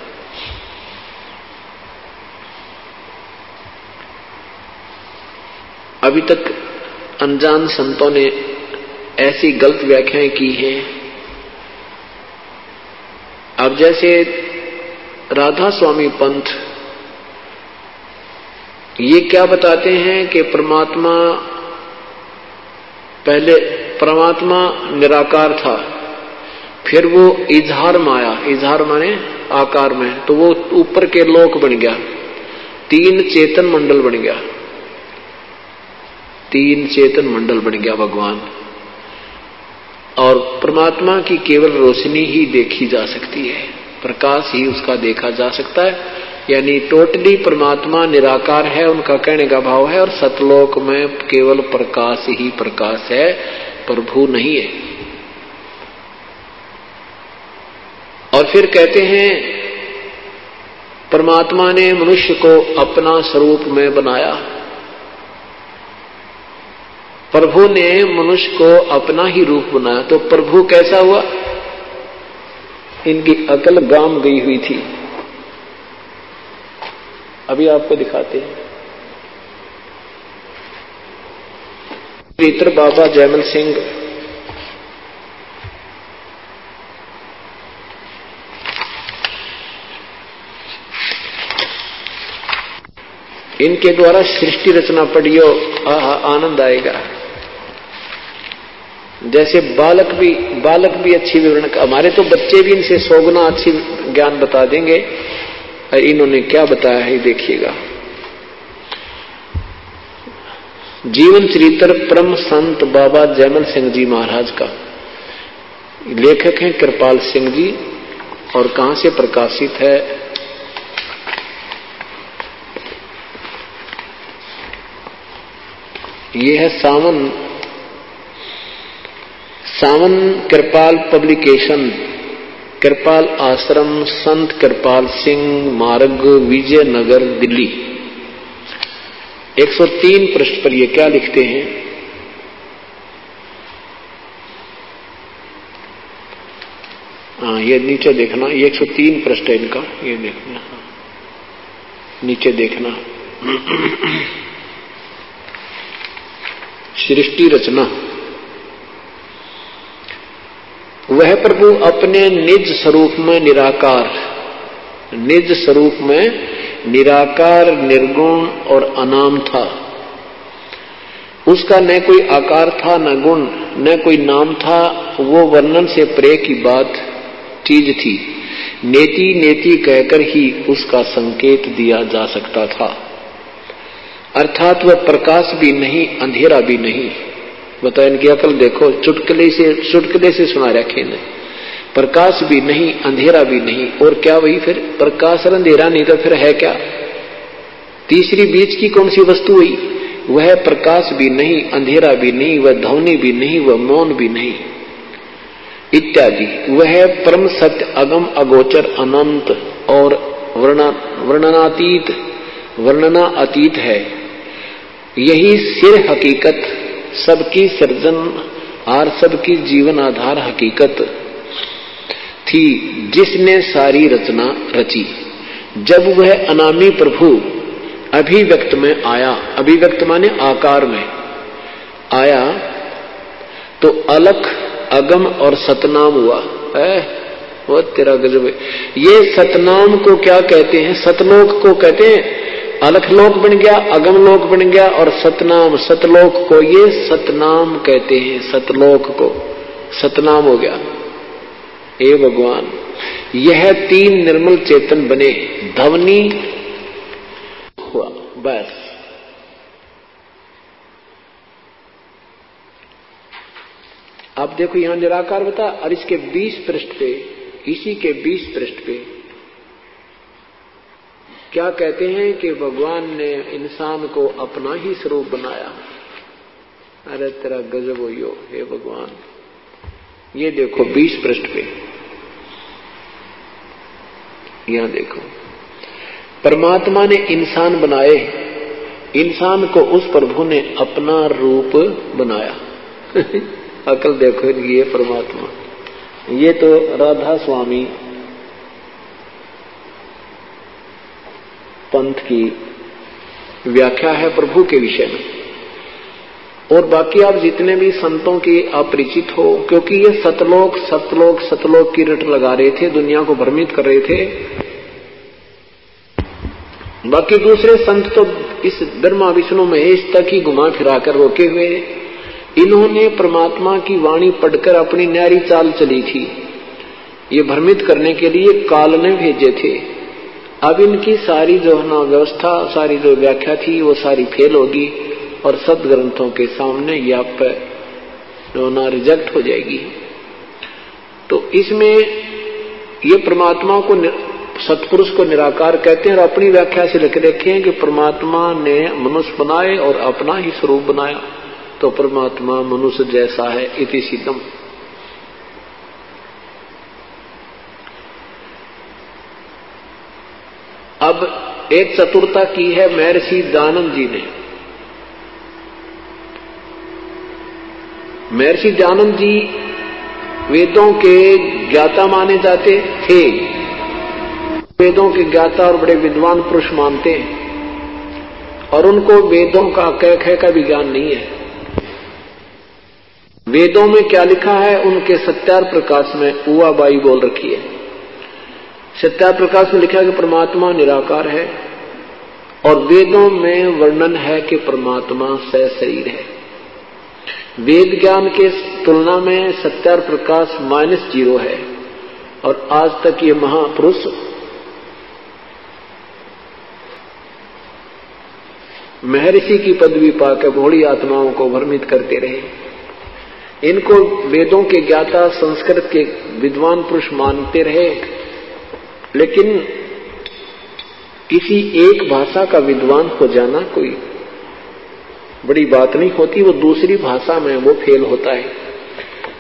अभी तक अनजान संतों ने ऐसी गलत व्याख्याएं की हैं। अब जैसे राधा स्वामी पंथ ये क्या बताते हैं कि परमात्मा पहले परमात्मा निराकार था, फिर वो इजहार में आया, इजहार माने आकार में, तो वो ऊपर के लोक बन गया, 3 चेतन मंडल बन गया, 3 चेतन मंडल बन गया भगवान। और परमात्मा की केवल रोशनी ही देखी जा सकती है, प्रकाश ही उसका देखा जा सकता है। यानी टोटली परमात्मा निराकार है, उनका कहने का भाव है, और सतलोक में केवल प्रकाश ही प्रकाश है, प्रभु नहीं है। और फिर कहते हैं परमात्मा ने मनुष्य को अपना स्वरूप में बनाया, प्रभु ने मनुष्य को अपना ही रूप बनाया। तो प्रभु कैसा हुआ? इनकी अकल गाम गई हुई थी। अभी आपको दिखाते हैं। श्रीतर बाबा जयमल सिंह इनके द्वारा सृष्टि रचना पढ़ियो, आनंद आएगा। जैसे बालक भी अच्छी विवरण, हमारे तो बच्चे भी इनसे 100 गुना अच्छी ज्ञान बता देंगे। और इन्होंने क्या बताया है देखिएगा। जीवन चरित्र परम संत बाबा जयमल सिंह जी महाराज का, लेखक हैं कृपाल सिंह जी, और कहां से प्रकाशित है? ये है सावन कृपाल पब्लिकेशन, कृपाल आश्रम, संत कृपाल सिंह मार्ग, विजयनगर, दिल्ली। 103 पृष्ठ पर ये क्या लिखते हैं? ये नीचे देखना, ये 103 पृष्ठ है इनका, ये देखना, नीचे देखना। सृष्टि रचना, वह प्रभु अपने निज स्वरूप में निराकार, निज स्वरूप में निराकार, निर्गुण और अनाम था। उसका न कोई आकार था, न गुण, न कोई नाम था। वो वर्णन से परे की बात चीज थी। नेति नेति कहकर ही उसका संकेत दिया जा सकता था। अर्थात वह प्रकाश भी नहीं, अंधेरा भी नहीं। बताओ, इनकी अकल देखो, चुटकुले से सुना रखे ने। प्रकाश भी नहीं, अंधेरा भी नहीं, और क्या वही फिर प्रकाश और अंधेरा नहीं तो फिर है क्या? तीसरी बीच की कौन सी वस्तु हुई? वह प्रकाश भी नहीं, अंधेरा भी नहीं, वह ध्वनि भी नहीं, वह मौन भी नहीं, इत्यादि। वह परम सत्य, अगम, अगोचर, अनंत और वर्णना अतीत है। यही सिर हकीकत, सबकी सृजन और सबकी जीवन आधार हकीकत थी, जिसने सारी रचना रची। जब वह अनामी प्रभु अभिव्यक्त में आया, अभिव्यक्त माने आकार में आया, तो अलख, अगम और सतनाम हुआ है। वो तेरा गजब है। ये सतनाम को क्या कहते हैं? सतलोक को कहते हैं। अलखलोक बन गया, अगम लोक बन गया, और सतनाम, सतलोक को ये सतनाम कहते हैं। सतलोक को सतनाम हो गया। हे भगवान, यह 3 निर्मल चेतन बने, ध्वनि हुआ, बस। अब देखो यहां निराकार बता, और इसके 20 पृष्ठ पे, इसी के 20 पृष्ठ पे क्या कहते हैं कि भगवान ने इंसान को अपना ही स्वरूप बनाया। अरे तेरा गजब हो यो, हे भगवान। ये देखो 20 पृष्ठ पे, यहां देखो, परमात्मा ने इंसान बनाए, इंसान को उस प्रभु ने अपना रूप बनाया। अकल देखो, ये परमात्मा, ये तो राधा स्वामी पंथ की व्याख्या है प्रभु के विषय में। और बाकी आप जितने भी संतों की अपरिचित हो, क्योंकि ये सतलोक सतलोक सतलोक की रट लगा रहे थे, दुनिया को भ्रमित कर रहे थे। बाकी दूसरे संत तो इस ब्रह्मा विष्णु महेश तक ही घुमा फिरा कर रोके हुए। इन्होंने परमात्मा की वाणी पढ़कर अपनी न्यारी चाल चली थी। ये भ्रमित करने के लिए काल ने भेजे थे। अब इनकी सारी जो ना व्यवस्था, सारी जो व्याख्या थी, वो सारी फेल होगी और सदग्रंथों के सामने यह ना रिजेक्ट हो जाएगी। तो इसमें ये परमात्मा को, सत्पुरुष को निराकार कहते हैं, और अपनी व्याख्या से लिख रखे हैं कि परमात्मा ने मनुष्य बनाए और अपना ही स्वरूप बनाया, तो परमात्मा मनुष्य जैसा है, इति सिद्धम। अब एक चतुरता की है महर्षि दयानंद जी ने। महर्षि दयानंद जी वेदों के ज्ञाता माने जाते थे, वेदों के ज्ञाता और बड़े विद्वान पुरुष मानते हैं, और उनको वेदों का कह का भी ज्ञान नहीं है। वेदों में क्या लिखा है उनके सत्यार प्रकाश में उवाबाई बोल रखी है। सत्यार प्रकाश में लिखा है कि परमात्मा निराकार है, और वेदों में वर्णन है कि परमात्मा सशरीर है। वेद ज्ञान के तुलना में सत्यार प्रकाश -0 है, और आज तक ये महापुरुष महर्षि की पदवी पाकर भोली आत्माओं को भ्रमित करते रहे। इनको वेदों के ज्ञाता, संस्कृत के विद्वान पुरुष मानते रहे, लेकिन किसी एक भाषा का विद्वान हो जाना कोई बड़ी बात नहीं होती, वो दूसरी भाषा में वो फेल होता है।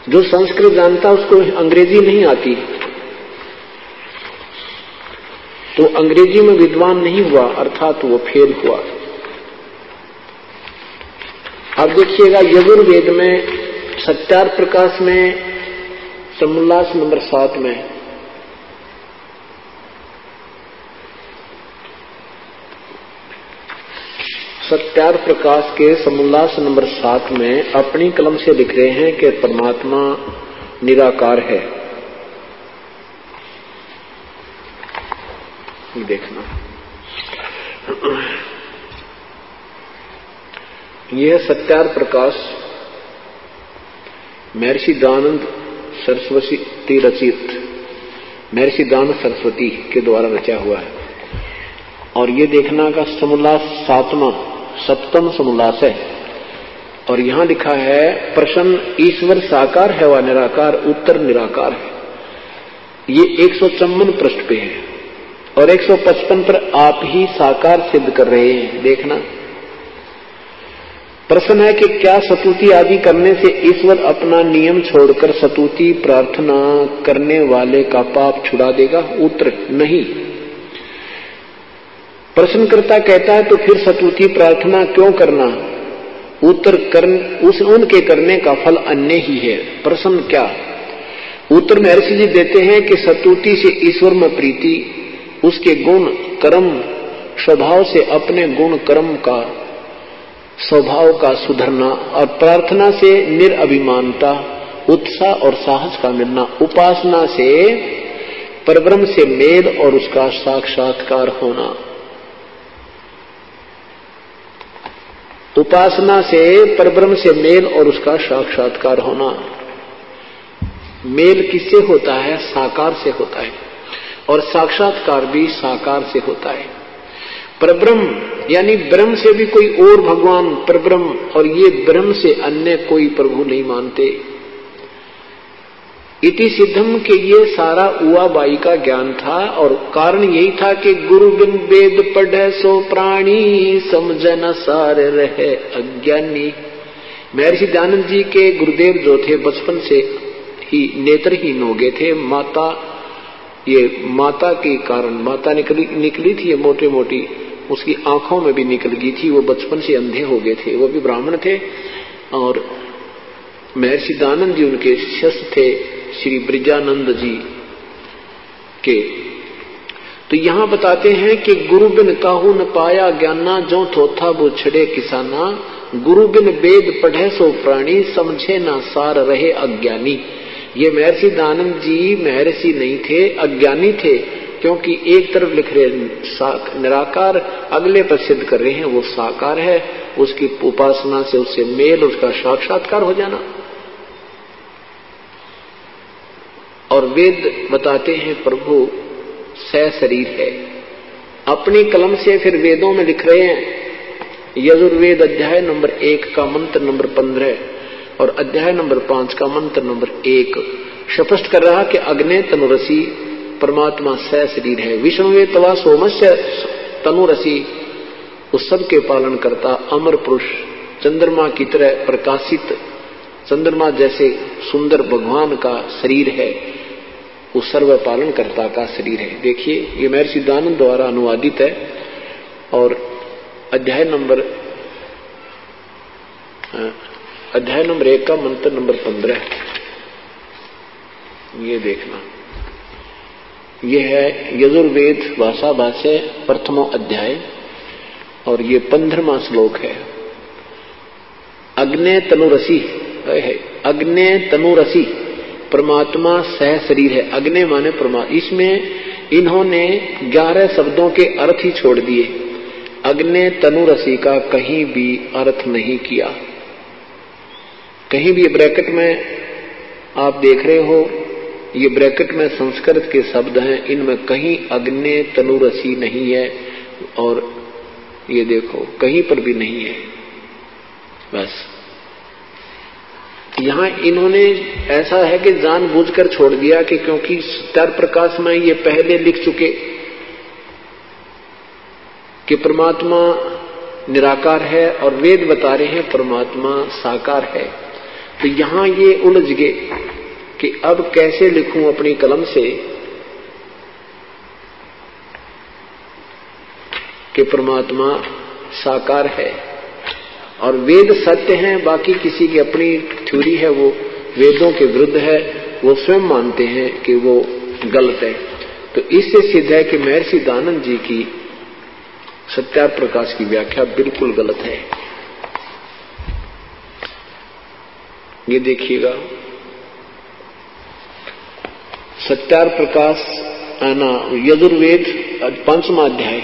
जो संस्कृत जानता उसको अंग्रेजी नहीं आती, तो अंग्रेजी में विद्वान नहीं हुआ, अर्थात वो फेल हुआ। अब देखिएगा यजुर्वेद में सत्यार प्रकाश में समुल्लास नंबर 7 में सत्यार प्रकाश के समुल्लास नंबर 7 में अपनी कलम से लिख रहे हैं कि परमात्मा निराकार है। देखना, यह सत्यार प्रकाश महर्षि दयानंद सरस्वती रचित, महर्षि दयानंद सरस्वती के द्वारा रचा हुआ है। और ये देखना का समुल्लास 7वां समुल्लास है, और यहां लिखा है प्रश्न ईश्वर साकार है व निराकार, उत्तर निराकार है। ये 154 पृष्ठ पे है, और 155 पर आप ही साकार सिद्ध कर रहे हैं। देखना, प्रश्न है कि क्या स्तुति आदि करने से ईश्वर अपना नियम छोड़कर स्तुति प्रार्थना करने वाले का पाप छुड़ा देगा? उत्तर नहीं। प्रश्नकर्ता कहता है तो फिर स्तुति प्रार्थना क्यों करना? उत्तर उनके करने का फल अन्य ही है। प्रश्न क्या? उत्तर महर्षि जी देते हैं कि स्तुति से ईश्वर में प्रीति, उसके गुण कर्म स्वभाव से अपने गुण कर्म का स्वभाव का सुधरना, और प्रार्थना से निरअभिमानता, उत्साह और साहस का मिलना, उपासना से परब्रह्म से मेल और उसका साक्षात्कार होना। उपासना से परब्रह्म से मेल और उसका साक्षात्कार होना। मेल किससे होता है? साकार से होता है, और साक्षात्कार भी साकार से होता है। परब्रह्म यानी ब्रह्म से भी कोई और भगवान परब्रह्म, और ये ब्रह्म से अन्य कोई प्रभु नहीं मानते। इति सिद्धम के ये सारा उआबाई का ज्ञान था, और कारण यही था कि गुरु बिन वेद पढ़े सो प्राणी, समझे न सार रहे अज्ञानी। महर्षि दयानंद जी के गुरुदेव जो थे बचपन से ही नेत्रहीन हो गए थे। माता के कारण माता निकली थी, ये मोटी मोटी उसकी आंखों में भी निकल गई थी। वो बचपन से अंधे हो गए थे, वो भी ब्राह्मण थे, और महर्षि दयानंद जी उनके शिष्य थे श्री ब्रजानंद जी के। तो यहां बताते हैं कि गुरु बिन काहू न पाया ज्ञाना, जो थोथा वो छड़े किसाना। गुरु बिन वेद पढ़े सो प्राणी, समझे ना सार रहे अज्ञानी। ये महर्षि दयानंद जी महर्षि नहीं थे, अज्ञानी थे, क्योंकि एक तरफ लिख रहे निराकार, अगले पर सिद्ध कर रहे हैं वो साकार है। उसकी उपासना से उससे मेल, उसका साक्षात्कार हो जाना। और वेद बताते हैं प्रभु सशरीर है। अपनी कलम से फिर वेदों में लिख रहे हैं। यजुर्वेद अध्याय नंबर 1 का मंत्र नंबर 15 और अध्याय नंबर 5 का मंत्र नंबर 1 स्पष्ट कर रहा कि अग्ने तनुरसी परमात्मा सशरीर है। विष्णुवे तवा सोमस्य तनुरसी, उस सब के पालन करता अमर पुरुष, चंद्रमा की तरह प्रकाशित, चंद्रमा जैसे सुंदर भगवान का शरीर है, उस सर्व पालन कर्ता का शरीर है। देखिए ये महर्षि दयानंद द्वारा अनुवादित है, और अध्याय नंबर 1 का मंत्र नंबर 15 ये देखना। ये है यजुर्वेद भाषा भाष्य प्रथमो अध्याय, और ये 15वां श्लोक है। अग्ने तनुरसी है, अग्ने तनुरसी परमात्मा सह शरीर है। अग्नि माने परमात्मा। इसमें इन्होंने 11 शब्दों के अर्थ ही छोड़ दिए। अग्नि तनुरसी का कहीं भी अर्थ नहीं किया। कहीं भी ब्रैकेट में आप देख रहे हो, ये ब्रैकेट में संस्कृत के शब्द हैं, इनमें कहीं अग्नि तनुरसी नहीं है, और ये देखो कहीं पर भी नहीं है। बस यहां इन्होंने ऐसा है कि जानबूझकर छोड़ दिया कि क्योंकि सत्यार प्रकाश में ये पहले लिख चुके कि परमात्मा निराकार है, और वेद बता रहे हैं परमात्मा साकार है। तो यहां ये उलझ गए कि अब कैसे लिखूं अपनी कलम से कि परमात्मा साकार है और वेद सत्य हैं। बाकी किसी की अपनी थ्योरी है, वो वेदों के विरुद्ध है, वो स्वयं मानते हैं कि वो गलत है। तो इससे सिद्ध है कि महर्षि दयानंद जी की सत्यार प्रकाश की व्याख्या बिल्कुल गलत है। ये देखिएगा सत्यार प्रकाश यजुर्वेद 5वां अध्याय,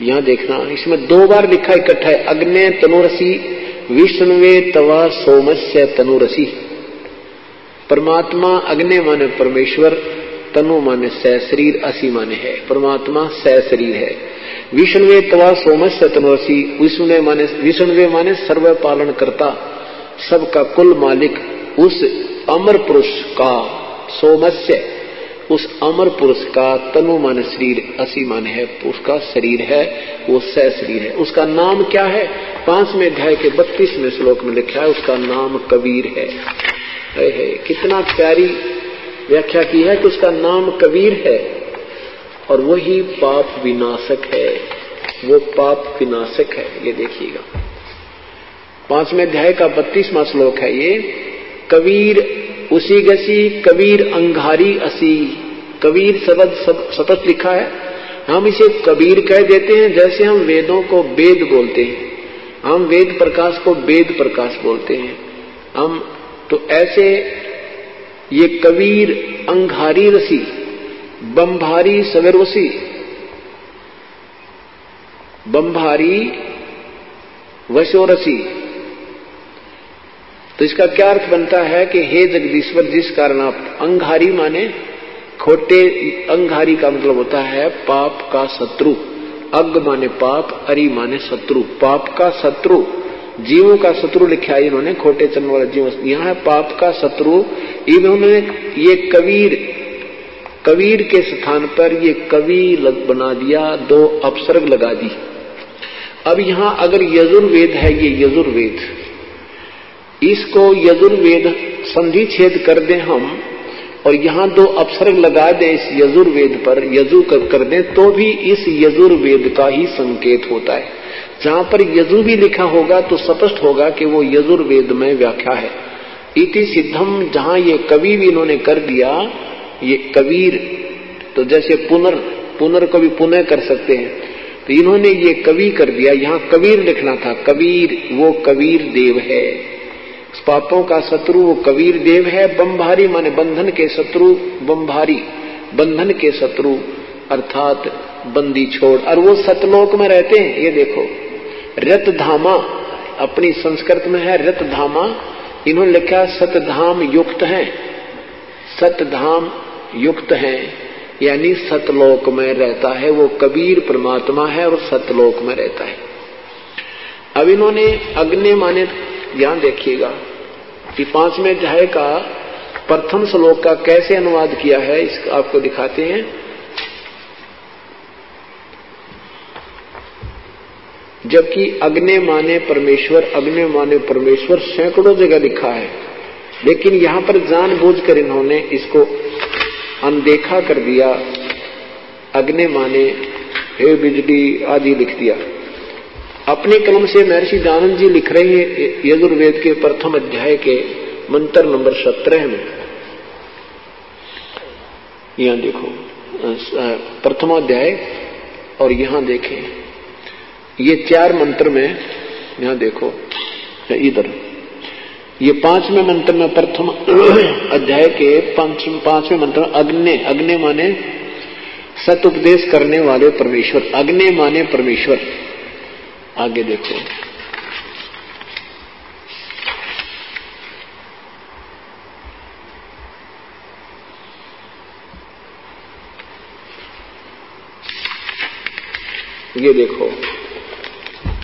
यहां देखना, इसमें 2 बार लिखा इकट्ठा है। अग्ने तनुरसी विष्णुवे तवा सोमस्य तनुरसी। परमात्मा अग्नि माने परमेश्वर, तनु माने सहशरीर, असी माने है। परमात्मा सहशरीर है। विष्णुवे तवा सोमस्य तनुरसी, विष्णुवे माने सर्व पालन करता, सबका कुल मालिक, उस अमर पुरुष का, सोमस्य उस अमर पुरुष का, तनु माने शरीर, असी माने है उसका शरीर है, वो सह शरीर है। उसका नाम क्या है? 5वें अध्याय के 32वें श्लोक में लिखा है, उसका नाम कबीर है। कितना प्यारी व्याख्या की है कि उसका नाम कबीर है, और वही पाप विनाशक है, वो पाप विनाशक है। ये देखिएगा 5वें अध्याय का 32वां श्लोक है ये। कबीर उसी गसी, कबीर अंगारी असी। कबीर शब्द सतत लिखा है, हम इसे कबीर कह देते हैं, जैसे हम वेदों को वेद बोलते हैं, हम वेद प्रकाश को वेद प्रकाश बोलते हैं हम। तो ऐसे ये कबीर अंगारी रसी, बंभारी सवेरवसी, बंभारी वशोरसी। तो इसका क्या अर्थ बनता है कि हे जगदीश्वर, जिस कारण आप, अंगारी माने खोटे, अंगारी का मतलब होता है पाप का शत्रु। अग माने पाप, अरि माने शत्रु, पाप का शत्रु, जीवों का शत्रु लिखा है इन्होंने, खोटे चलने वाला जीव, यहां है पाप का शत्रु। इन्होंने ये कबीर, कबीर के स्थान पर ये कवि बना दिया, 2 अपसर्ग लगा दी। अब यहां अगर यजुर्वेद है, ये यजुर्वेद, इसको यजुर्वेद संधि छेद कर दें हम और यहां 2 अपसर्ग लगा दें इस यजुर्वेद पर, यजु कर दें, तो भी इस यजुर्वेद का ही संकेत होता है। जहां पर यजु भी लिखा होगा तो स्पष्ट होगा कि वो यजुर्वेद में व्याख्या है। इति सिद्धम, जहां ये कवि भी इन्होंने कर दिया, ये कबीर, तो जैसे पुनर को भी पुनः कर सकते हैं, तो इन्होंने ये कवि कर दिया, यहां कबीर लिखना था। कबीर वो कबीर देव है, पापों का शत्रु वो कबीर देव है। बंभारी माने बंधन के शत्रु, बंभारी बंधन के शत्रु अर्थात बंदी छोड़, और वो सतलोक में रहते हैं। ये देखो रतधामा, अपनी संस्कृत में है रतधामा, इन्होंने लिखा सतधाम युक्त है, सतधाम युक्त है, यानी सतलोक में रहता है। वो कबीर परमात्मा है और सतलोक में रहता है। अब इन्होंने अग्नि माने, ध्यान देखिएगा कि 5वें अध्याय का प्रथम श्लोक का कैसे अनुवाद किया है, इसका आपको दिखाते हैं। जबकि अग्नि माने परमेश्वर, अग्नि माने परमेश्वर सैकड़ों जगह लिखा है, लेकिन यहां पर जानबूझकर इन्होंने इसको अनदेखा कर दिया। अग्नि माने हे बिजली आदि लिख दिया। अपने कलम से महर्षि दयानंद जी लिख रहे हैं यजुर्वेद के प्रथम अध्याय के मंत्र नंबर 17 में। यहां देखो प्रथम अध्याय, और यहां देखें ये 4 मंत्र में, यहां देखो इधर ये 5वें मंत्र में, प्रथम अध्याय के 5वें मंत्र में अग्नि, अग्नि माने सत उपदेश करने वाले परमेश्वर, अग्नि माने परमेश्वर। आगे देखो ये देखो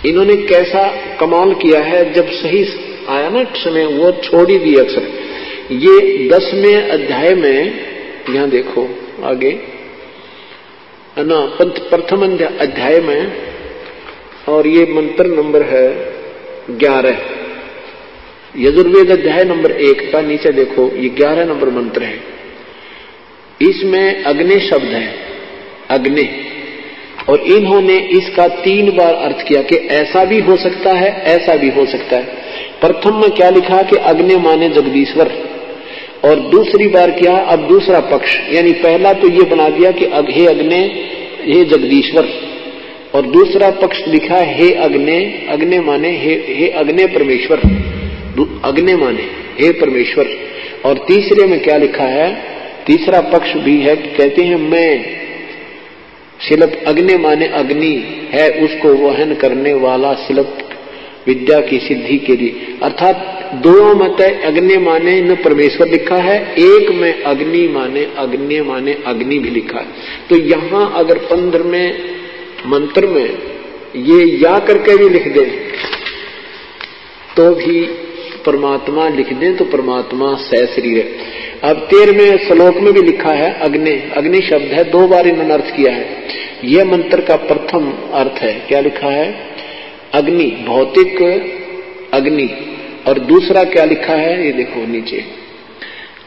इन्होंने कैसा कमाल किया है। जब सही आया ना समय, वो छोड़ ही दिए अक्षर। ये 10वें अध्याय में, यहां देखो आगे ना, प्रथम अध्याय में, और ये मंत्र नंबर है 11, यजुर्वेद अध्याय नंबर 1 का नीचे देखो, ये 11 नंबर मंत्र है। इसमें अग्नि शब्द है, अग्नि, और इन्होंने इसका 3 बार अर्थ किया कि ऐसा भी हो सकता है, ऐसा भी हो सकता है। प्रथम में क्या लिखा कि अग्नि माने जगदीश्वर, और दूसरी बार क्या, अब दूसरा पक्ष, यानी पहला तो ये बना दिया कि हे अग्नि हे जगदीश्वर, और दूसरा पक्ष लिखा हे अग्नि, अग्नि माने हे अग्नि परमेश्वर, अग्नि माने हे परमेश्वर। और तीसरे में क्या लिखा है, तीसरा पक्ष भी है, कहते हैं मैं शिल्प, अग्नि माने अग्नि है उसको वहन करने वाला शिल्प, विद्या की सिद्धि के लिए। अर्थात 2 मत है, अग्नि माने न परमेश्वर लिखा है, एक में अग्नि माने अग्नि भी लिखा है। तो यहां अगर 15वें मंत्र में ये या करके भी लिख दें तो भी परमात्मा लिख दें तो परमात्मा सहशरीर है। अब 13वें श्लोक में भी लिखा है अग्नि, अग्नि शब्द है, 2 बार इन्होंने अर्थ किया है। यह मंत्र का प्रथम अर्थ है, क्या लिखा है, अग्नि, भौतिक अग्नि, और दूसरा क्या लिखा है, ये देखो नीचे,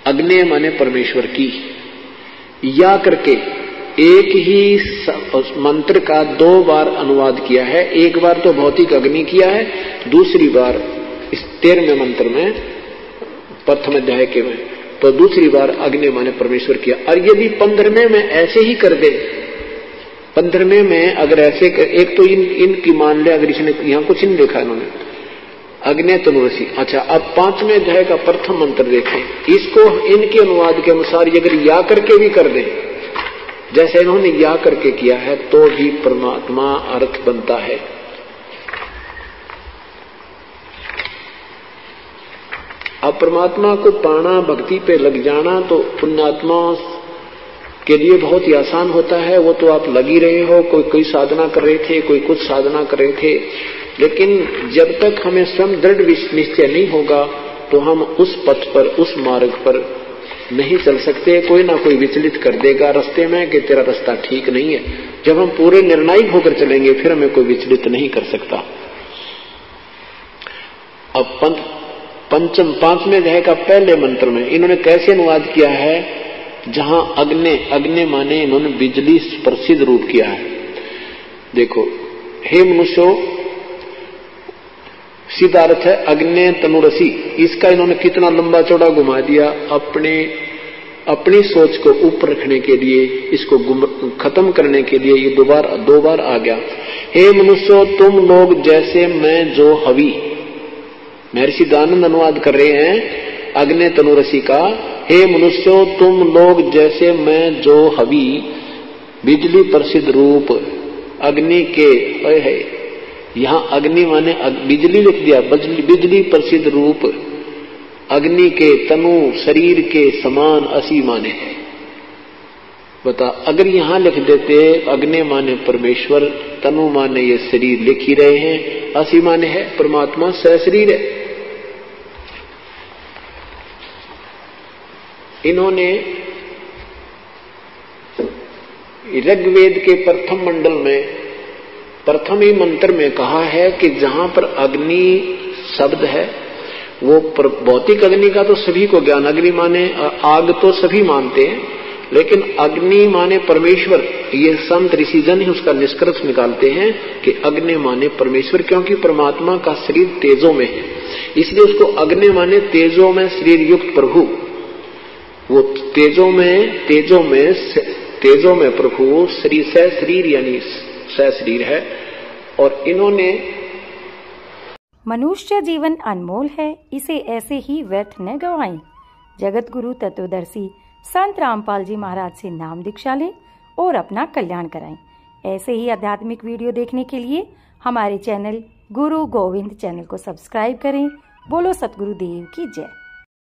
अग्नि माने परमेश्वर की। या करके एक ही मंत्र का 2 बार अनुवाद किया है, एक बार तो भौतिक अग्नि किया है, दूसरी बार इस 13वें मंत्र में प्रथम अध्याय के में, तो दूसरी बार अग्नि माने परमेश्वर किया। और यदि 15वें में ऐसे ही कर दे, 15वें में अगर ऐसे एक तो इनकी मान ले, अगर इसने यहां कुछ नहीं देखा इन्होंने, अग्नि तनुरसी। अच्छा, अब 5वें अध्याय का प्रथम मंत्र देखें, इसको इनके अनुवाद के अनुसार अगर या करके भी कर दें, जैसे इन्होंने या करके किया है, तो भी परमात्मा अर्थ बनता है। अब परमात्मा को पाना, भक्ति पे लग जाना तो पुण्यात्मा के लिए बहुत ही आसान होता है। वो तो आप लग ही रहे हो, कोई साधना कर रहे थे, कोई कुछ साधना कर रहे थे, लेकिन जब तक हमें स्वयं दृढ़ निश्चय नहीं होगा तो हम उस पथ पर, उस मार्ग पर नहीं चल सकते। कोई ना कोई विचलित कर देगा रास्ते में कि तेरा रास्ता ठीक नहीं है। जब हम पूरे निर्णायक होकर चलेंगे फिर हमें कोई विचलित नहीं कर सकता। अब 5वें अध्याय का पहले मंत्र में इन्होंने कैसे अनुवाद किया है, जहां अग्नि माने इन्होंने बिजली प्रसिद्ध रूप किया है। देखो, हे मनुष्यो, सीधा अर्थ है अग्नि तनुरसी। इसका इन्होंने कितना लंबा चौड़ा घुमा दिया अपनी सोच को ऊपर रखने के लिए, इसको खत्म करने के लिए ये दो बार आ गया। हे मनुष्यो, तुम लोग जैसे मैं जो हवि, महर्षि दयानंद अनुवाद कर रहे हैं अग्नि तनुरसी का। हे मनुष्यो, तुम लोग जैसे मैं जो हवि, बिजली प्रसिद्ध रूप अग्नि के, है यहां अग्नि माने बिजली लिख दिया, बिजली प्रसिद्ध रूप अग्नि के तनु शरीर के समान असी माने है। बता, अगर यहां लिख देते अग्नि माने परमेश्वर, तनु माने ये शरीर, लिख ही रहे हैं, असी माने है परमात्मा सहशरीर है। इन्होंने ऋग्वेद के प्रथम मंडल में प्रथम ही मंत्र में कहा है कि जहां पर अग्नि शब्द है वो भौतिक अग्नि का तो सभी को ज्ञान, अग्नि माने आग तो सभी मानते हैं, लेकिन अग्नि माने परमेश्वर। ये संत ऋषिजन ही उसका निष्कर्ष निकालते हैं कि अग्नि माने परमेश्वर, क्योंकि परमात्मा का शरीर तेजो में है, इसलिए उसको अग्नि माने तेजो में शरीर युक्त प्रभु। वो तेजो में प्रभु शरीर सहशरीर यानी सहशरीर है। और इन्होंने मनुष्य जीवन अनमोल है, इसे ऐसे ही व्यर्थ न गवाएं। जगत गुरु तत्वदर्शी संत रामपाल जी महाराज से नाम दीक्षा लें और अपना कल्याण कराएं। ऐसे ही आध्यात्मिक वीडियो देखने के लिए हमारे चैनल गुरु गोविंद चैनल को सब्सक्राइब करें। बोलो सतगुरु देव की जय।